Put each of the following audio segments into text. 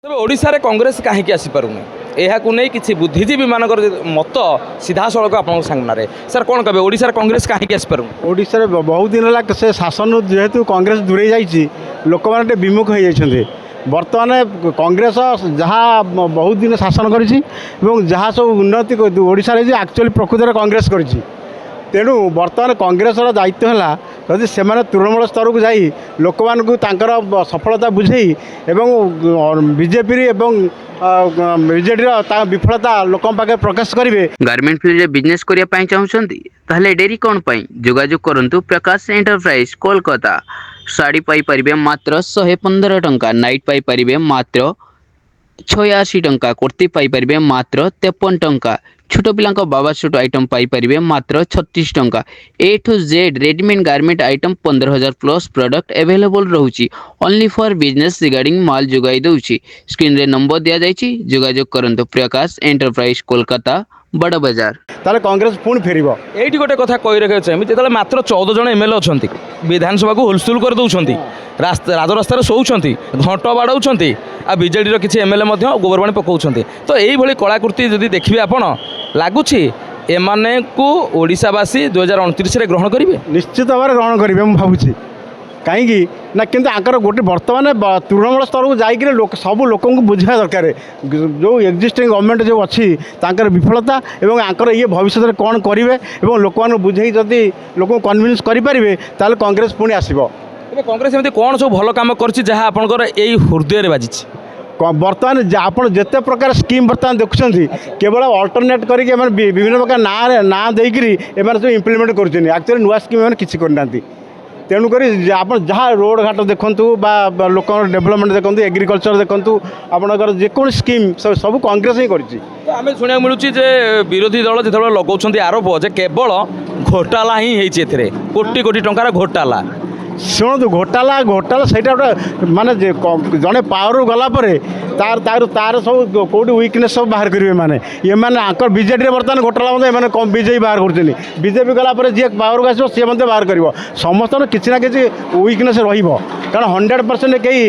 ତେବେ ଓଡ଼ିଶାରେ କଂଗ୍ରେସ କାହିଁକି ଆସିପାରୁନି ଏହାକୁ ନେଇ କିଛି ବୁଦ୍ଧିଜୀବୀ ମାନଙ୍କର ମତ ସିଧାସଳଖ ଆପଣଙ୍କ ସାମ୍ନାରେ ସାର୍ କ'ଣ କହିବେ ଓଡ଼ିଶାରେ କଂଗ୍ରେସ କାହିଁକି ଆସିପାରୁନି? ଓଡ଼ିଶାରେ ବହୁତ ଦିନ ହେଲା ସେ ଶାସନରୁ ଯେହେତୁ କଂଗ୍ରେସ ଦୂରେଇ ଯାଇଛି ଲୋକମାନେ ଟିକେ ବିମୁଖ ହୋଇଯାଇଛନ୍ତି। ବର୍ତ୍ତମାନ କଂଗ୍ରେସ ଯାହା ବହୁତ ଦିନ ଶାସନ କରିଛି ଏବଂ ଯାହା ସବୁ ଉନ୍ନତି ଓଡ଼ିଶାରେ ହେଇଛି ଆକ୍ଚୁଆଲି ପ୍ରକୃତରେ କଂଗ୍ରେସ କରିଛି। ତେଣୁ ବର୍ତ୍ତମାନ କଂଗ୍ରେସର ଦାୟିତ୍ୱ ହେଲା ଯଦି ସେମାନେ ତୃଣମୂଳ ସ୍ତରକୁ ଯାଇ ଲୋକମାନଙ୍କୁ ତାଙ୍କର ସଫଳତା ବୁଝେଇ ଏବଂ ବିଜେପି ଏବଂ ବିଜେଡ଼ିର ତା ବିଫଳତା ଲୋକଙ୍କ ପାଖରେ ପ୍ରକାଶ କରିବେ। ଗାର୍ମେଣ୍ଟ ଫିଲ୍ଡରେ ବିଜନେସ୍ କରିବା ପାଇଁ ଚାହୁଁଛନ୍ତି ତାହେଲେ ଡେରି କ'ଣ ପାଇଁ ଯୋଗାଯୋଗ କରନ୍ତୁ ପ୍ରକାଶ ଏଣ୍ଟରପ୍ରାଇଜ୍ କୋଲକାତା। ଶାଢ଼ୀ ପାଇପାରିବେ ମାତ୍ର 115 ଟଙ୍କା, ନାଇଟ୍ ପାଇପାରିବେ ମାତ୍ର 86 ଟଙ୍କା, କୁର୍ତ୍ତି ପାଇପାରିବେ ମାତ୍ର 53 ଟଙ୍କା, ଛୋଟ ପିଲାଙ୍କ ବାବା ସୁଟ୍ ଆଇଟମ୍ ପାଇପାରିବେ ମାତ୍ର 36 ଟଙ୍କା। A to Z readymade garment item 15,000 plus product available ରହୁଛି। ଓନ୍ଲି ଫର୍ ବିଜନେସ୍ ରିଗାର୍ଡିଂ ମାଲ୍ ଯୋଗାଇ ଦେଉଛି। ସ୍କ୍ରିନ୍ରେ ନମ୍ବର ଦିଆଯାଇଛି, ଯୋଗାଯୋଗ କରନ୍ତୁ ପ୍ରକାଶ ଏଣ୍ଟରପ୍ରାଇଜ୍ କୋଲକାତା ବଡ଼ ବଜାର। ତାହେଲେ କଂଗ୍ରେସ ପୁଣି ଫେରିବ। ଏଇଠି ଗୋଟେ କଥା କହି ରଖିବାକୁ ଚାହିଁବି, ଯେତେବେଳେ ମାତ୍ର 14 ଜଣ ଏମ୍ଏଲ୍ଏ ଅଛନ୍ତି, ବିଧାନସଭାକୁ ହୁଲସ୍ଥୁଲ କରିଦେଉଛନ୍ତି, ରାଜରାସ୍ତାରେ ଶୋଉଛନ୍ତି, ଘଣ୍ଟ ବାଡ଼ଉଛନ୍ତି, ଆଉ ବିଜେଡ଼ିର କିଛି ଏମ୍ଏଲ୍ଏ ମଧ୍ୟ ଗୋବରବାଣୀ ପକାଉଛନ୍ତି। ତ ଏଇଭଳି କଳାକୃତି ଯଦି ଦେଖିବେ ଆପଣ, ଲାଗୁଛି ଏମାନଙ୍କୁ ଓଡ଼ିଶାବାସୀ 2029ରେ ଗ୍ରହଣ କରିବେ? ନିଶ୍ଚିତ ଭାବରେ ଗ୍ରହଣ କରିବେ ମୁଁ ଭାବୁଛି। କାହିଁକି ନା କିନ୍ତୁ ଆଙ୍କର ଗୋଟେ ବର୍ତ୍ତମାନ ତୃଣମୂଳ ସ୍ତରକୁ ଯାଇକି ସବୁ ଲୋକଙ୍କୁ ବୁଝିବା ଦରକାର ଯେଉଁ ଏକ୍ଜିଷ୍ଟିଂ ଗଭର୍ଣ୍ଣମେଣ୍ଟ ଯେଉଁ ଅଛି ତାଙ୍କର ବିଫଳତା ଏବଂ ଆଙ୍କର ଇଏ ଭବିଷ୍ୟତରେ କ'ଣ କରିବେ ଏବଂ ଲୋକମାନଙ୍କୁ ବୁଝେଇ ଯଦି ଲୋକଙ୍କୁ କନଭିନ୍ସ କରିପାରିବେ ତାହେଲେ କଂଗ୍ରେସ ପୁଣି ଆସିବ। ଏବେ କଂଗ୍ରେସ ଏମିତି କ'ଣ ସବୁ ଭଲ କାମ କରିଛି ଯାହା ଆପଣଙ୍କର ଏଇ ହୃଦୟରେ ବାଜିଛି? ବର୍ତ୍ତମାନ ଆପଣ ଯେତେ ପ୍ରକାର ସ୍କିମ୍ ବର୍ତ୍ତମାନ ଦେଖୁଛନ୍ତି କେବଳ ଅଲ୍ଟରନେଟ୍ କରିକି ଏମାନେ ବିଭିନ୍ନ ପ୍ରକାର ନାଁ ଦେଇକରି ଏମାନେ ସବୁ ଇମ୍ପ୍ଲିମେଣ୍ଟ କରୁଛନ୍ତି। ଆକ୍ଚୁଆଲି ନୂଆ ସ୍କିମ୍ ଏମାନେ କିଛି କରିନାହାନ୍ତି। ତେଣୁକରି ଆପଣ ଯାହା ରୋଡ଼ ଘାଟ ଦେଖନ୍ତୁ ବା ଲୋକଙ୍କର ଡେଭଲପମେଣ୍ଟ ଦେଖନ୍ତୁ, ଏଗ୍ରିକଲଚର ଦେଖନ୍ତୁ, ଆପଣଙ୍କର ଯେକୌଣସି ସ୍କିମ୍ ସବୁ କଂଗ୍ରେସ ହିଁ କରିଛି। ଆମେ ଶୁଣିବାକୁ ମିଳୁଛି ଯେ ବିରୋଧୀ ଦଳ ଯେତେବେଳେ ଲଗାଉଛନ୍ତି ଆରୋପ ଯେ କେବଳ ଘୋଟାଲା ହିଁ ହେଇଛି, ଏଥିରେ କୋଟି କୋଟି ଟଙ୍କାର ଘୋଟାଲା। ଶୁଣନ୍ତୁ, ଘୋଟାଲା ସେଇଟା ଗୋଟେ ମାନେ ଜଣେ ପାୱାରରୁ ଗଲା ପରେ ତାର ସବୁ କେଉଁଠି ୱିକନେସ୍ ସବୁ ବାହାର କରିବେ ଏମାନେ ଆଙ୍କର ବିଜେଡ଼ିରେ ବର୍ତ୍ତମାନ ଘୋଟାଲା ମଧ୍ୟ ଏମାନେ ବିଜେପି ବାହାର କରୁଛନ୍ତି। ବିଜେପି ଗଲା ପରେ ଯିଏ ପାୱାରକୁ ଆସିବ ସିଏ ମଧ୍ୟ ବାହାର କରିବ। ସମସ୍ତଙ୍କର କିଛି ନା କିଛି ୱିକନେସ୍ ରହିବ, କାରଣ 100% କେହି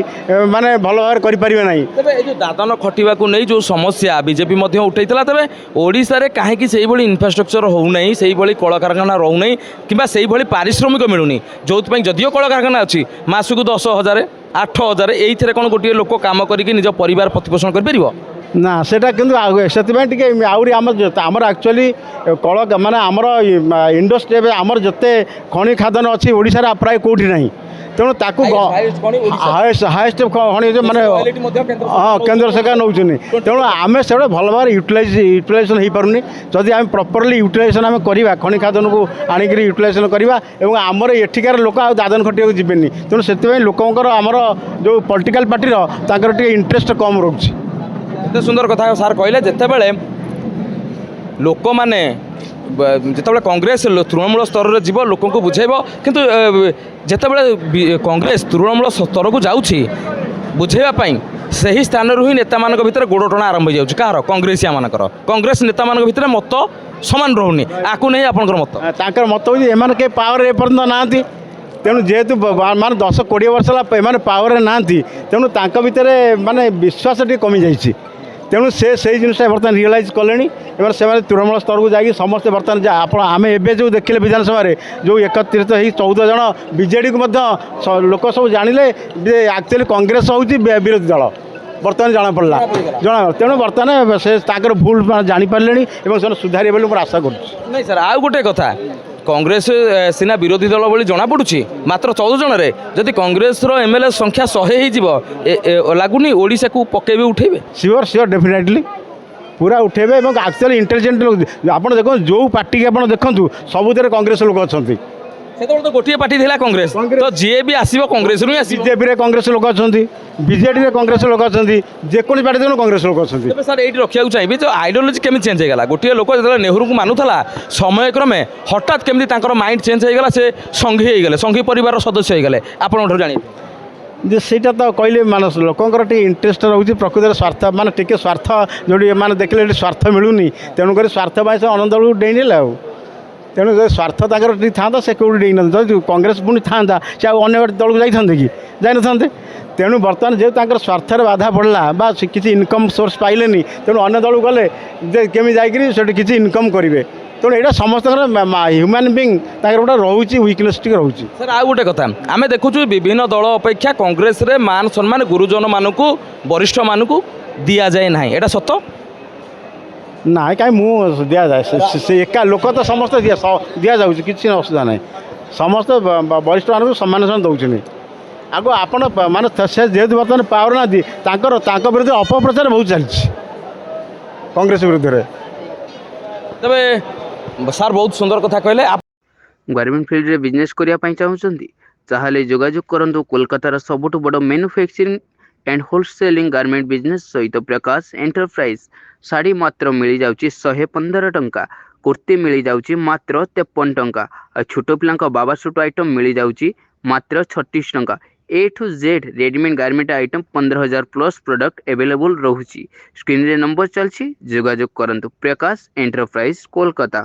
ମାନେ ଭଲ ଭାବରେ କରିପାରିବେ ନାହିଁ। ତେବେ ଏଇ ଯେଉଁ ଦାଦନ ଖଟିବାକୁ ନେଇ ଯେଉଁ ସମସ୍ୟା ବିଜେପି ମଧ୍ୟ ଉଠାଇଥିଲା, ତେବେ ଓଡ଼ିଶାରେ କାହିଁକି ସେଇଭଳି ଇନଫ୍ରାଷ୍ଟ୍ରକ୍ଚର ହେଉନାହିଁ, ସେଇଭଳି କଳକାରଖାନା ରହୁନାହିଁ କିମ୍ବା ସେଇଭଳି ପାରିଶ୍ରମିକ ମିଳୁନି? ଯେଉଁଥିପାଇଁ ଯଦିଓ କଳକାରଖାନା ଅଛି ମାସକୁ 10,000 8,000, ଏଇଥିରେ କ'ଣ ଗୋଟିଏ ଲୋକ କାମ କରିକି ନିଜ ପରିବାର ପ୍ରତିପୋଷଣ କରିପାରିବ? ନା, ସେଇଟା କିନ୍ତୁ ସେଥିପାଇଁ ଟିକେ ଆହୁରି ଆମର ଆକ୍ଚୁଆଲି ମାନେ ଆମର ଇଣ୍ଡଷ୍ଟ୍ରି ଏବେ ଆମର ଯେତେ ଖଣି ଖାଦାନ ଅଛି ଓଡ଼ିଶାରେ ପ୍ରାୟ କେଉଁଠି ନାହିଁ। ତେଣୁ ତାକୁ ହାଏଷ୍ଟ ଖଣି ମାନେ ହଁ କେନ୍ଦ୍ର ସରକାର ନେଉଛନ୍ତି। ତେଣୁ ଆମେ ସେଗୁଡ଼ା ଭଲ ଭାବରେ ୟୁଟିଲାଇଜେସନ୍ ହୋଇପାରୁନି। ଯଦି ଆମେ ପ୍ରପରଲି ୟୁଟିଲାଇଜେସନ୍ ଆମେ କରିବା, ଖଣି ଖାଦାନକୁ ଆଣିକରି ୟୁଟିଲାଇଜେସନ୍ କରିବା ଏବଂ ଆମର ଏଠିକାର ଲୋକ ଆଉ ଦାଦନ ଖଟିବାକୁ ଯିବେନି। ତେଣୁ ସେଥିପାଇଁ ଲୋକଙ୍କର ଆମର ଯେଉଁ ପଲିଟିକାଲ ପାର୍ଟିର ତାଙ୍କର ଟିକେ ଇଣ୍ଟରେଷ୍ଟ କମ୍ ରହୁଛି। ଏତେ ସୁନ୍ଦର କଥା ସାର୍ କହିଲେ, ଯେତେବେଳେ ଲୋକମାନେ ଯେତେବେଳେ କଂଗ୍ରେସ ତୃଣମୂଳ ସ୍ତରରେ ଯିବ ଲୋକଙ୍କୁ ବୁଝାଇବ, କିନ୍ତୁ ଯେତେବେଳେ କଂଗ୍ରେସ ତୃଣମୂଳ ସ୍ତରକୁ ଯାଉଛି ବୁଝାଇବା ପାଇଁ, ସେହି ସ୍ଥାନରୁ ହିଁ ନେତାମାନଙ୍କ ଭିତରେ ଗୋଡ଼ ଟଣା ଆରମ୍ଭ ହୋଇଯାଉଛି। କାହାର? କଂଗ୍ରେସିଆମାନଙ୍କର। କଂଗ୍ରେସ ନେତାମାନଙ୍କ ଭିତରେ ମତ ସମାନ ରହୁନି। ଆକୁ ନେଇ ଆପଣଙ୍କର ମତ? ତାଙ୍କର ମତ ହେଉଛି ଏମାନେ କେହି ପାୱାରରେ ଏପର୍ଯ୍ୟନ୍ତ ନାହାନ୍ତି। ତେଣୁ ଯେହେତୁ ମାନେ 10-20 ବର୍ଷ ହେଲା ଏମାନେ ପାୱାରରେ ନାହାନ୍ତି, ତେଣୁ ତାଙ୍କ ଭିତରେ ମାନେ ବିଶ୍ୱାସ ଟିକେ କମିଯାଇଛି। ତେଣୁ ସେଇ ଜିନିଷଟା ବର୍ତ୍ତମାନ ରିଅଲାଇଜ୍ କଲେଣି ଏବଂ ସେମାନେ ତୃଣମୂଳ ସ୍ତରକୁ ଯାଇକି ସମସ୍ତେ ବର୍ତ୍ତମାନ ଆମେ ଏବେ ଯେଉଁ ଦେଖିଲେ ବିଧାନସଭାରେ ଯେଉଁ ଏକତ୍ରିତ ହେଇ 14 ଜଣ ବିଜେଡ଼ିକୁ ମଧ୍ୟ ଲୋକ ସବୁ ଜାଣିଲେ ଯେ ଆକ୍ଚୁଆଲି କଂଗ୍ରେସ ହେଉଛି ବିରୋଧୀ ଦଳ। ବର୍ତ୍ତମାନ ଜଣାପଡ଼ିଲା। ତେଣୁ ବର୍ତ୍ତମାନ ସେ ତାଙ୍କର ଭୁଲ ଜାଣିପାରିଲେଣି ଏବଂ ସେମାନେ ସୁଧାରିବେ ବୋଲି ମୋର ଆଶା କରୁଛି। ନାଇଁ ସାର୍, ଆଉ ଗୋଟେ କଥା, କଂଗ୍ରେସ ସିନା ବିରୋଧୀ ଦଳ ଭଳି ଜଣାପଡ଼ୁଛି, ମାତ୍ର 14 ଜଣରେ ଯଦି କଂଗ୍ରେସର ଏମ୍ଏଲ୍ଏ ସଂଖ୍ୟା 100 ହେଇଯିବ, ଲାଗୁନି ଓଡ଼ିଶାକୁ ପକେଇବେ, ଉଠେଇବେ? ସିଓର ଡେଫିନେଟଲି ପୁରା ଉଠେଇବେ ଏବଂ ଆକ୍ଚୁଆଲି ଇଣ୍ଟେଲିଜେଣ୍ଟ ଲୋକ ଆପଣ ଦେଖନ୍ତୁ, ଯେଉଁ ପାର୍ଟିକି ଆପଣ ଦେଖନ୍ତୁ ସବୁଥିରେ କଂଗ୍ରେସ ଲୋକ ଅଛନ୍ତି। ସେତେବେଳେ ତ ଗୋଟିଏ ପାର୍ଟି ଥିଲା କଂଗ୍ରେସ, ତ ଯିଏ ବି ଆସିବ କଂଗ୍ରେସରୁ ହିଁ ଆସିବ। ବିଜେପିରେ କଂଗ୍ରେସ ଲୋକ ଅଛନ୍ତି, ବିଜେଡ଼ିରେ କଂଗ୍ରେସ ଲୋକ ଅଛନ୍ତି, ଯେକୌଣସି ପାର୍ଟି ଦେଖୁନ କଂଗ୍ରେସ ଲୋକ ଅଛନ୍ତି। ତେବେ ସାର୍ ଏଇଠି ରଖିବାକୁ ଚାହିଁବି ଯେ ଆଇଡ଼ିଓଲୋଜି କେମିତି ଚେଞ୍ଜ ହେଇଗଲା? ଗୋଟିଏ ଲୋକ ଯେତେବେଳେ ନେହେରୁଙ୍କୁ ମାନୁଥିଲା, ସମୟକ୍ରମେ ହଠାତ୍ କେମିତି ତାଙ୍କର ମାଇଣ୍ଡ ଚେଞ୍ଜ ହେଇଗଲା, ସେ ସଂଘୀ ହେଇଗଲେ, ସଂଘୀ ପରିବାରର ସଦସ୍ୟ ହେଇଗଲେ, ଆପଣଙ୍କଠାରୁ ଜାଣିବେ ଯେ ସେଇଟା ତ କହିଲେ ଲୋକଙ୍କର ଟିକେ ଇଣ୍ଟରେଷ୍ଟ ରହୁଛି ପ୍ରକୃତରେ ସ୍ୱାର୍ଥ, ମାନେ ଟିକେ ସ୍ୱାର୍ଥ ଯେଉଁଠି ଏମାନେ ଦେଖିଲେ ଏଠି ସ୍ୱାର୍ଥ ମିଳୁନି, ତେଣୁକରି ସ୍ୱାର୍ଥ ପାଇଁ ସେ ଅନନ୍ତ ବେଳକୁ ଡେଇଁ ନେଲେ ଆଉ। तेणु जो स्वार्थ ताकर था से कौटी डेना जो कांग्रेस पुणी था से अन्य दल को जाते कि जाई न तेणु बर्तमान जेहतु स्वार्थर बाधा पड़ला बा किसी इनकम सोर्स पाइले तेणु अन्य दल को गले केमी जाकि किसी इनकम करेंगे तेणु यहाँ समस्त ह्यूमान बीइंग गोटे रोचे वीकनेस टी रोचे। सर आउ गोटे कथा आम देखु विभिन्न दल अपेक्षा कांग्रेस रे मान सम्मान गुरुजन मानक वरिष्ठ मानक दि जाए ना यहाँ सत ना कहीं मुझे दि जाए से एका लोक तो समस्त दि जाऊँगी किसी असुविधा ना समस्त वरिष्ठ मानक सम्मान सम्मान दौरान आगो आपण माने से जेहेतु बर्तमान पावर ना विरुद्ध अपप्रचार बहुत चलती कांग्रेस विरुद्ध में। तबे सार बहुत सुंदर कथा कहले गारमेंट फील्ड रे बिजनेस करिया पई चाहुचंदी ताहाले जोगाजोग करंतु कोलकातार सबुठ बड़ manufacturing and wholesaling garment business सहित प्रकाश एंटरप्राइज साड़ी मात्र मिली जाउची 115 टंका कुर्ती मिली जाउची मात्र 53 टंका और छोट पिलांका बाबा सूट आइटम मिली जाउची मात्र 36 टंका A to Z readymade garment item 15,000 plus product available रहुची। स्क्रीन रे नंबर चलछि जोगाजोग करंतु प्रकाश एंटरप्राइज कोलकाता।